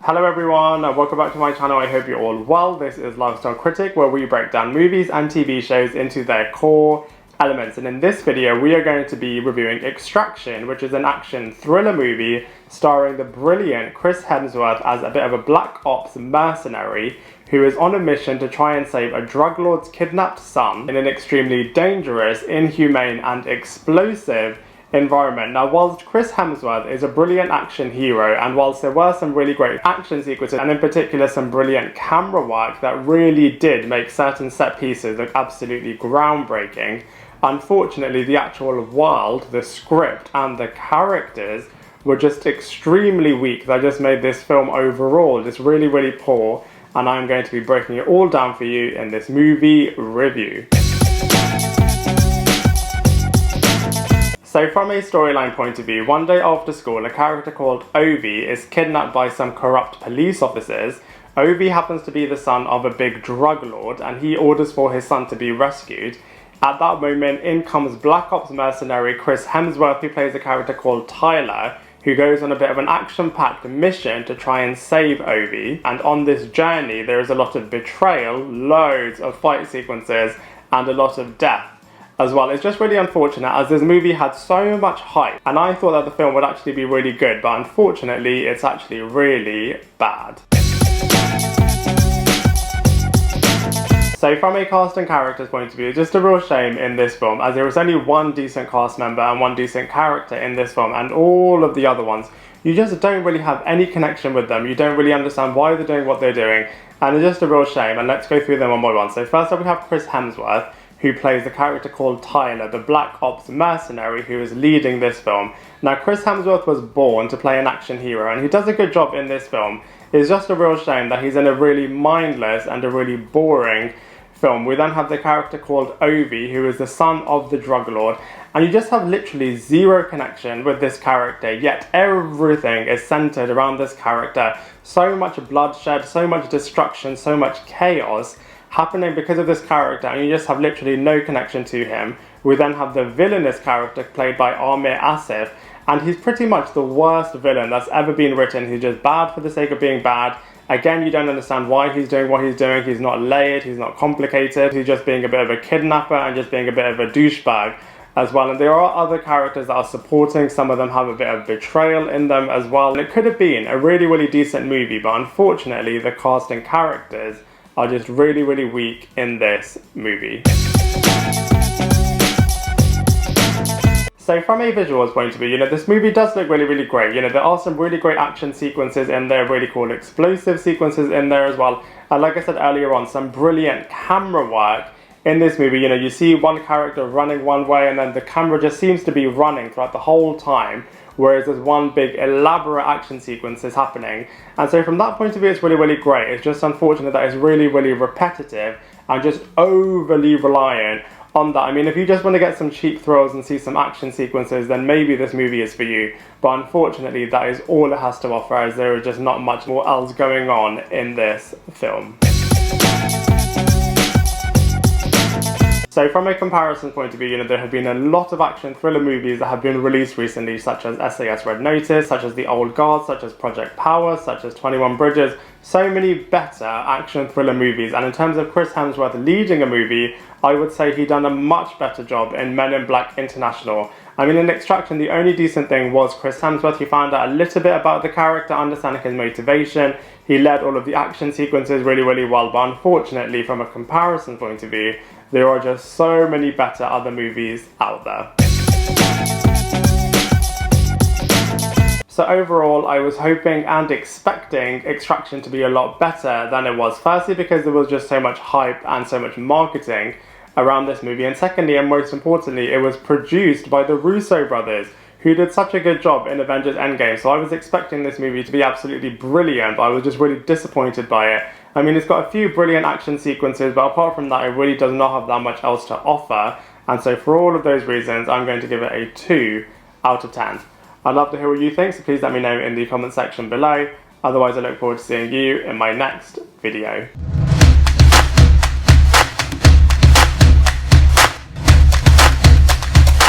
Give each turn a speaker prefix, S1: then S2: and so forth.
S1: Hello everyone and welcome back to my channel. I hope you're all well. This is Lifestyle Critic, where we break down movies and TV shows into their core elements, and in this video we are going to be reviewing Extraction, which is an action thriller movie starring the brilliant Chris Hemsworth as a bit of a black ops mercenary who is on a mission to try and save a drug lord's kidnapped son in an extremely dangerous, inhumane and explosive environment. Now, whilst Chris Hemsworth is a brilliant action hero, and whilst there were some really great action sequences and in particular some brilliant camera work that really did make certain set pieces look absolutely groundbreaking, unfortunately the actual world, the script and the characters were just extremely weak. That just made this film overall just really poor, and I'm going to be breaking it all down for you in this movie review. So from a storyline point of view, one day after school, a character called Ovi is kidnapped by some corrupt police officers. Ovi happens to be the son of a big drug lord, and he orders for his son to be rescued. At that moment, in comes Black Ops mercenary Chris Hemsworth, who plays a character called Tyler, who goes on a bit of an action-packed mission to try and save Ovi. And on this journey, there is a lot of betrayal, loads of fight sequences, and a lot of death as well. It's just really unfortunate, as this movie had so much hype, and I thought that the film would actually be really good, but unfortunately it's actually really bad. So from a cast and characters point of view, just a real shame in this film, as there was only one decent cast member and one decent character in this film, and all of the other ones, you just don't really have any connection with them. You don't really understand why they're doing what they're doing, and it's just a real shame, and let's go through them one by one. So first up we have Chris Hemsworth, who plays the character called Tyler, the Black Ops mercenary who is leading this film. Now, Chris Hemsworth was born to play an action hero, and he does a good job in this film. It's just a real shame that he's in a really mindless and a really boring film. We then have the character called Ovi, who is the son of the drug lord, and you just have literally zero connection with this character, yet everything is centered around this character. So much bloodshed, so much destruction, so much chaos happening because of this character, and you just have literally no connection to him. We then have the villainous character played by Amir Asif, and he's pretty much the worst villain that's ever been written. He's just bad for the sake of being bad. Again, you don't understand why he's doing what he's doing. He's not layered, he's not complicated, he's just being a bit of a kidnapper and just being a bit of a douchebag as well. And there are other characters that are supporting. Some of them have a bit of betrayal in them as well. And it could have been a really decent movie, but unfortunately the cast and characters are just really weak in this movie. So from a visuals point of view, this movie does look really great. There are some really great action sequences in there, really cool explosive sequences in there as well. And like I said earlier on, some brilliant camera work in this movie. You see one character running one way, and then the camera just seems to be running throughout the whole time, whereas there's one big elaborate action sequence is happening. And so from that point of view, it's really great. It's just unfortunate that it's really repetitive and just overly reliant on that. I mean, if you just want to get some cheap thrills and see some action sequences, then maybe this movie is for you. But unfortunately, that is all it has to offer, as there is just not much more else going on in this film. So from a comparison point of view, there have been a lot of action thriller movies that have been released recently, such as SAS Red Notice, such as The Old Guard, such as Project Power, such as 21 Bridges. So many better action thriller movies, and in terms of Chris Hemsworth leading a movie, I would say he done a much better job in Men in Black International. I mean, in Extraction, the only decent thing was Chris Hemsworth. He found out a little bit about the character, understanding his motivation. He led all of the action sequences really well, but unfortunately, from a comparison point of view, there are just so many better other movies out there. So overall, I was hoping and expecting Extraction to be a lot better than it was. Firstly, because there was just so much hype and so much marketing around this movie, and secondly, and most importantly, it was produced by the Russo brothers, who did such a good job in Avengers Endgame. So I was expecting this movie to be absolutely brilliant, but I was just really disappointed by it. I mean, it's got a few brilliant action sequences, but apart from that, it really does not have that much else to offer. And so for all of those reasons, I'm going to give it a 2 out of 10. I'd love to hear what you think, so please let me know in the comment section below. Otherwise, I look forward to seeing you in my next video.